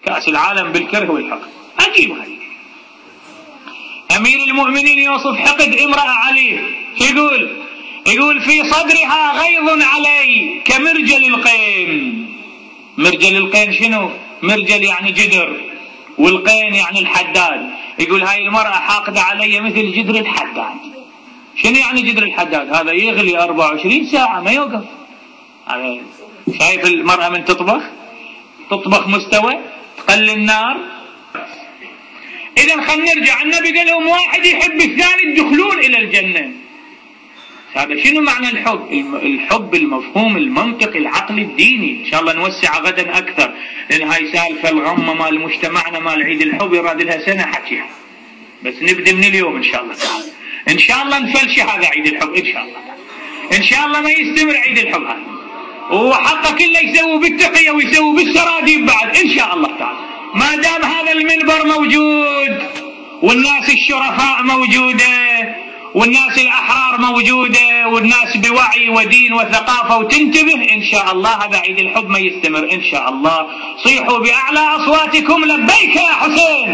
كأس العالم بالكره والحقد. عجيب هذه. أمير المؤمنين يوصف حقد امرأة عليه، يقول في صدرها غيظ علي كمرجل القين. مرجل القين شنو؟ مرجل يعني جدر، والقين يعني الحداد. يقول هاي المرأة حاقدة علي مثل جدر الحداد. شنو يعني جدر الحداد؟ هذا يغلي 24 ساعة ما يوقف. شايف المرأة من تطبخ مستوى، تقلل النار. إذا خلينا نرجع، النبي قال لهم واحد يحب الثاني تدخلون إلى الجنة. هذا شنو معنى الحب؟ الحب المفهوم المنطقي العقلي الديني. إن شاء الله نوسع غدا أكثر، لأن هاي سالفة الغمة مال مجتمعنا مال عيد الحب يراد لها سنة حكيها، بس نبدأ من اليوم إن شاء الله تعالى. إن شاء الله نفلش هذا عيد الحب إن شاء الله، إن شاء الله ما يستمر عيد الحب هذا، وحقه كله يسووا بالتقية ويسووا بالسراديب بعد إن شاء الله تعالى. ما دام هذا المنبر موجود والناس الشرفاء موجودة والناس الأحرار موجودة والناس بوعي ودين وثقافة وتنتبه، إن شاء الله هذا عيد الحب ما يستمر إن شاء الله. صيحوا بأعلى أصواتكم لبيك يا حسين.